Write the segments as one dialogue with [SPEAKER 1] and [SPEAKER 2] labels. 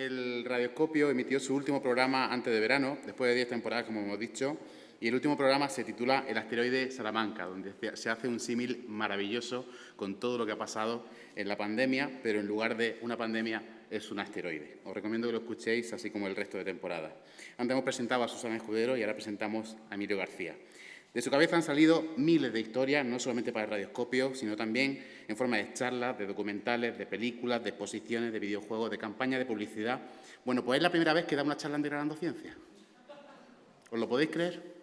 [SPEAKER 1] El Radioscopio emitió su último programa antes de verano, después de 10 temporadas, como hemos dicho, y el último programa se titula El asteroide Salamanca, donde se hace un símil maravilloso con todo lo que ha pasado en la pandemia, pero en lugar de una pandemia es un asteroide. Os recomiendo que lo escuchéis, así como el resto de temporadas. Antes hemos presentado a Susana Escudero y ahora presentamos a Emilio García. De su cabeza han salido miles de historias, no solamente para el Radioscopio, sino también en forma de charlas, de documentales, de películas, de exposiciones, de videojuegos, de campañas de publicidad. Bueno, pues es la primera vez que da una charla en Desgranando Ciencia. ¿Os lo podéis creer?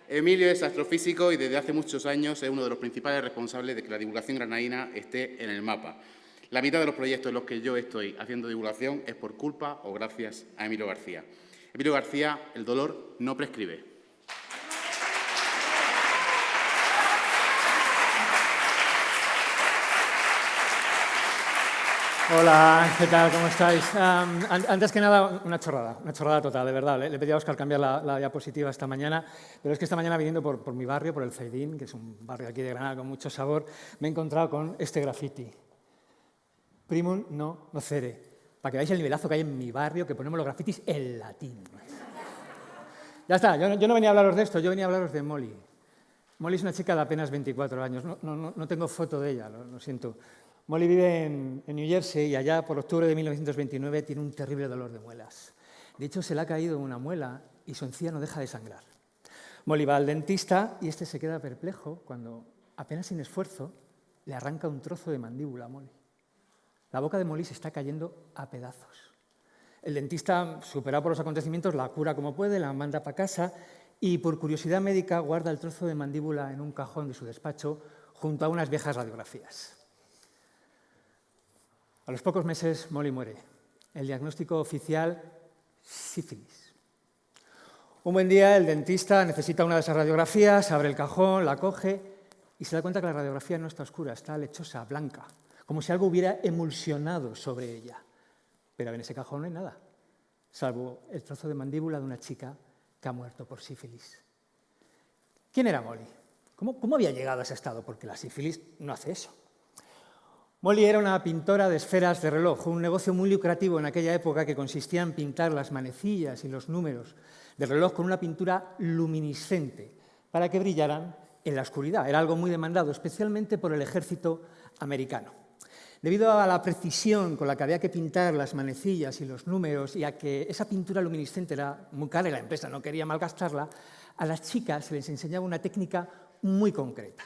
[SPEAKER 1] Emilio es astrofísico y desde hace muchos años es uno de los principales responsables de que la divulgación granaína esté en el mapa. La mitad de los proyectos en los que yo estoy haciendo divulgación es por culpa o gracias a Emilio García. Emilio García, el dolor no prescribe.
[SPEAKER 2] Hola, ¿qué tal? ¿Cómo estáis? Antes que nada, una chorrada total, de verdad. Le pedí a Óscar cambiar la diapositiva esta mañana, pero es que esta mañana viniendo por mi barrio, por el Zaidín, que es un barrio aquí de Granada con mucho sabor, me he encontrado con este graffiti. Primum no nocere. Para que veáis el nivelazo que hay en mi barrio, que ponemos los grafitis en latín. Ya está, yo no venía a hablaros de esto, yo venía a hablaros de Molly. Molly es una chica de apenas 24 años, no tengo foto de ella, lo siento. Molly vive en New Jersey y allá por octubre de 1929 tiene un terrible dolor de muelas. De hecho, se le ha caído una muela y su encía no deja de sangrar. Molly va al dentista y este se queda perplejo cuando, apenas sin esfuerzo, le arranca un trozo de mandíbula a Molly. La boca de Molly se está cayendo a pedazos. El dentista, superado por los acontecimientos, la cura como puede, la manda para casa y, por curiosidad médica, guarda el trozo de mandíbula en un cajón de su despacho junto a unas viejas radiografías. A los pocos meses, Molly muere. El diagnóstico oficial, sífilis. Un buen día, el dentista necesita una de esas radiografías, abre el cajón, la coge y se da cuenta que la radiografía no está oscura, está lechosa, blanca, como si algo hubiera emulsionado sobre ella. Pero en ese cajón no hay nada, salvo el trozo de mandíbula de una chica que ha muerto por sífilis. ¿Quién era Molly? ¿Cómo había llegado a ese estado? Porque la sífilis no hace eso. Molly era una pintora de esferas de reloj, un negocio muy lucrativo en aquella época que consistía en pintar las manecillas y los números del reloj con una pintura luminiscente para que brillaran en la oscuridad. Era algo muy demandado, especialmente por el ejército americano. Debido a la precisión con la que había que pintar las manecillas y los números y a que esa pintura luminiscente era muy cara y la empresa no quería malgastarla, a las chicas se les enseñaba una técnica muy concreta.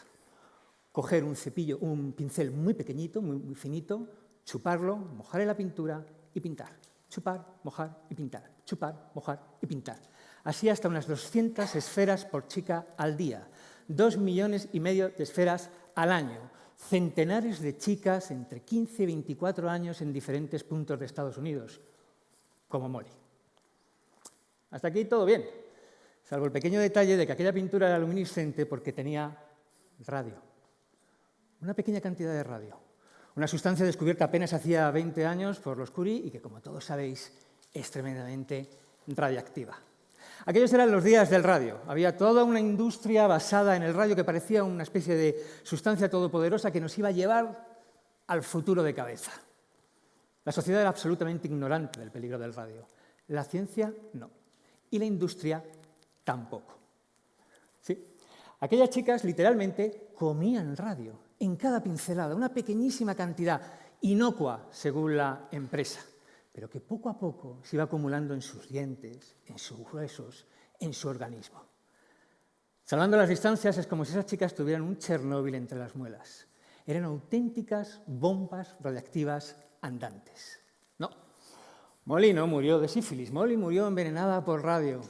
[SPEAKER 2] Coger un pincel muy pequeñito, muy finito, chuparlo, mojar en la pintura y pintar. Chupar, mojar y pintar. Chupar, mojar y pintar. Así hasta unas 200 esferas por chica al día. 2,5 millones de esferas al año. Centenares de chicas entre 15 y 24 años en diferentes puntos de Estados Unidos, como Molly. Hasta aquí todo bien, salvo el pequeño detalle de que aquella pintura era luminiscente porque tenía radio. Una pequeña cantidad de radio, una sustancia descubierta apenas hacía 20 años por los Curie y que, como todos sabéis, es tremendamente radiactiva. Aquellos eran los días del radio. Había toda una industria basada en el radio que parecía una especie de sustancia todopoderosa que nos iba a llevar al futuro de cabeza. La sociedad era absolutamente ignorante del peligro del radio. La ciencia, no. Y la industria, tampoco. Sí. Aquellas chicas, literalmente, comían radio. En cada pincelada, una pequeñísima cantidad, inocua según la empresa, pero que poco a poco se iba acumulando en sus dientes, en sus huesos, en su organismo. Salvando las distancias, es como si esas chicas tuvieran un Chernóbil entre las muelas. Eran auténticas bombas radiactivas andantes. No, Molly no murió de sífilis, Molly murió envenenada por radio.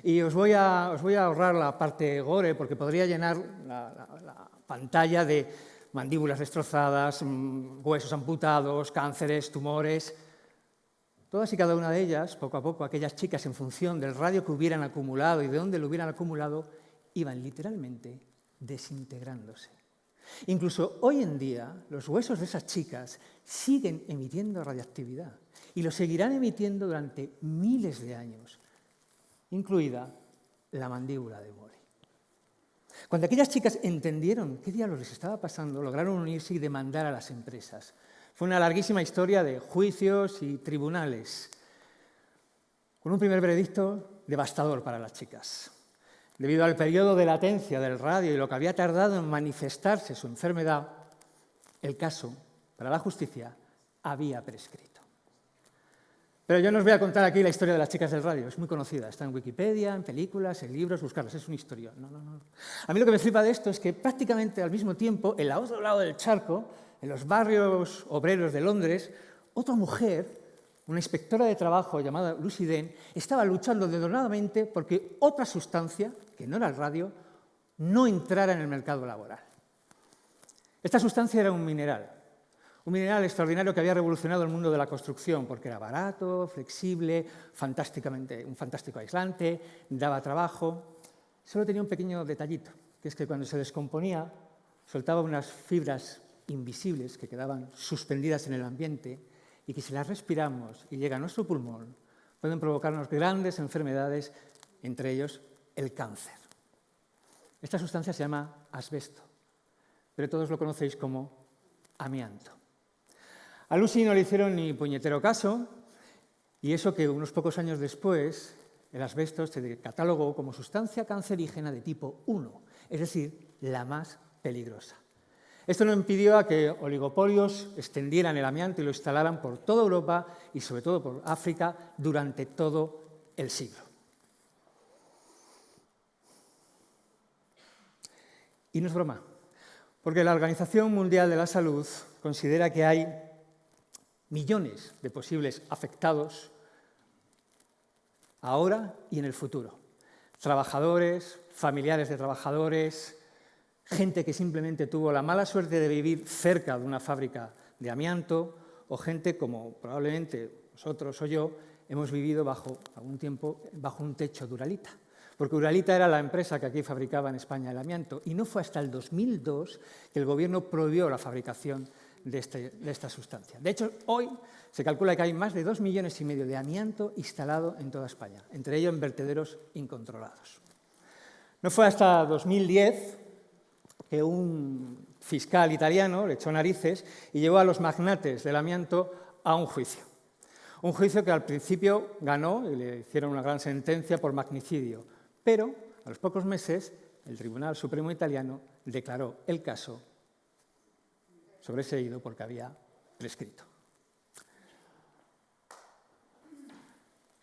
[SPEAKER 2] Y os voy a ahorrar la parte gore, porque podría llenar la pantalla de mandíbulas destrozadas, huesos amputados, cánceres, tumores. Todas y cada una de ellas, poco a poco, aquellas chicas, en función del radio que hubieran acumulado y de dónde lo hubieran acumulado, iban literalmente desintegrándose. Incluso hoy en día, los huesos de esas chicas siguen emitiendo radiactividad y lo seguirán emitiendo durante miles de años, incluida la mandíbula de Molly. Cuando aquellas chicas entendieron qué diablos les estaba pasando, lograron unirse y demandar a las empresas. Fue una larguísima historia de juicios y tribunales, con un primer veredicto devastador para las chicas. Debido al periodo de latencia del radio y lo que había tardado en manifestarse su enfermedad, el caso, para la justicia, había prescrito. Pero yo no os voy a contar aquí la historia de las chicas del radio, es muy conocida, está en Wikipedia, en películas, en libros, buscarlas, es una historia. No. A mí lo que me flipa de esto es que prácticamente al mismo tiempo, en el otro lado del charco, en los barrios obreros de Londres, otra mujer, una inspectora de trabajo llamada Lucy Dent, estaba luchando denodadamente porque otra sustancia, que no era el radio, no entrara en el mercado laboral. Esta sustancia era un mineral extraordinario que había revolucionado el mundo de la construcción porque era barato, flexible, un fantástico aislante, daba trabajo. Solo tenía un pequeño detallito, que es que cuando se descomponía soltaba unas fibras invisibles que quedaban suspendidas en el ambiente y que si las respiramos y llega a nuestro pulmón pueden provocarnos grandes enfermedades, entre ellos el cáncer. Esta sustancia se llama asbesto, pero todos lo conocéis como amianto. A Lucy no le hicieron ni puñetero caso, y eso que unos pocos años después el asbesto se catalogó como sustancia cancerígena de tipo 1, es decir, la más peligrosa. Esto no impidió a que oligopolios extendieran el amianto y lo instalaran por toda Europa y sobre todo por África durante todo el siglo. Y no es broma, porque la Organización Mundial de la Salud considera que hay millones de posibles afectados ahora y en el futuro. Trabajadores, familiares de trabajadores, gente que simplemente tuvo la mala suerte de vivir cerca de una fábrica de amianto, o gente como probablemente vosotros o yo hemos vivido bajo algún tiempo bajo un techo de Uralita. Porque Uralita era la empresa que aquí fabricaba en España el amianto, y no fue hasta el 2002 que el gobierno prohibió la fabricación de esta sustancia. De hecho, hoy se calcula que hay más de 2,5 millones de amianto instalado en toda España, entre ellos en vertederos incontrolados. No fue hasta 2010 que un fiscal italiano le echó narices y llevó a los magnates del amianto a un juicio. Un juicio que al principio ganó y le hicieron una gran sentencia por magnicidio, pero a los pocos meses el Tribunal Supremo italiano declaró el caso sobreseído porque había prescrito.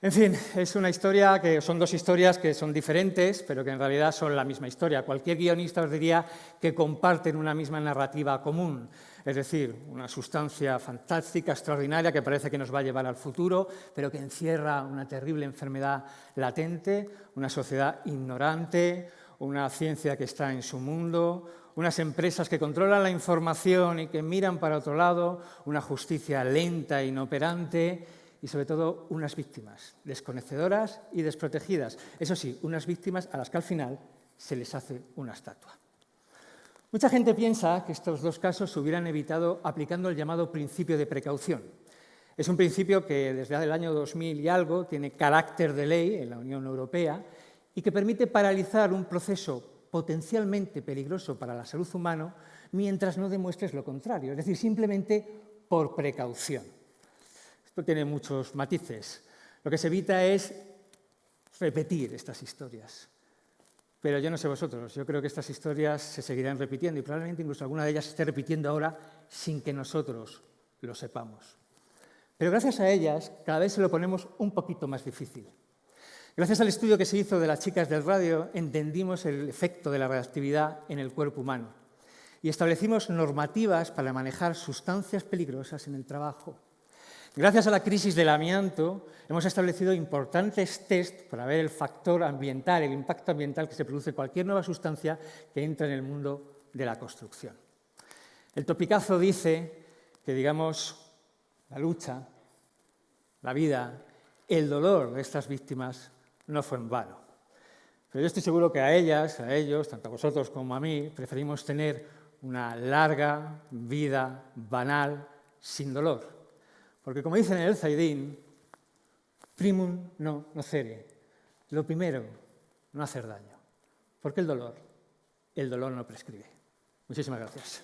[SPEAKER 2] En fin, es una historia que son dos historias que son diferentes, pero que en realidad son la misma historia. Cualquier guionista os diría que comparten una misma narrativa común, es decir, una sustancia fantástica, extraordinaria, que parece que nos va a llevar al futuro, pero que encierra una terrible enfermedad latente, una sociedad ignorante, una ciencia que está en su mundo, unas empresas que controlan la información y que miran para otro lado, una justicia lenta e inoperante, y sobre todo unas víctimas desconocedoras y desprotegidas. Eso sí, unas víctimas a las que al final se les hace una estatua. Mucha gente piensa que estos dos casos se hubieran evitado aplicando el llamado principio de precaución. Es un principio que desde el año 2000 y algo tiene carácter de ley en la Unión Europea y que permite paralizar un proceso potencialmente peligroso para la salud humana mientras no demuestres lo contrario, es decir, simplemente por precaución. Esto tiene muchos matices. Lo que se evita es repetir estas historias. Pero yo no sé vosotros, yo creo que estas historias se seguirán repitiendo y probablemente incluso alguna de ellas se esté repitiendo ahora sin que nosotros lo sepamos. Pero gracias a ellas cada vez se lo ponemos un poquito más difícil. Gracias al estudio que se hizo de las chicas del radio entendimos el efecto de la radioactividad en el cuerpo humano y establecimos normativas para manejar sustancias peligrosas en el trabajo. Gracias a la crisis del amianto, hemos establecido importantes tests para ver el factor ambiental, el impacto ambiental que se produce cualquier nueva sustancia que entra en el mundo de la construcción. El topicazo dice que, digamos, la lucha, la vida, el dolor de estas víctimas no fue en vano. Pero yo estoy seguro que a ellas, a ellos, tanto a vosotros como a mí, preferimos tener una larga vida banal, sin dolor. Porque, como dicen en el Zaidín, primum non nocere, lo primero, no hacer daño, porque el dolor el dolor no prescribe. Muchísimas gracias.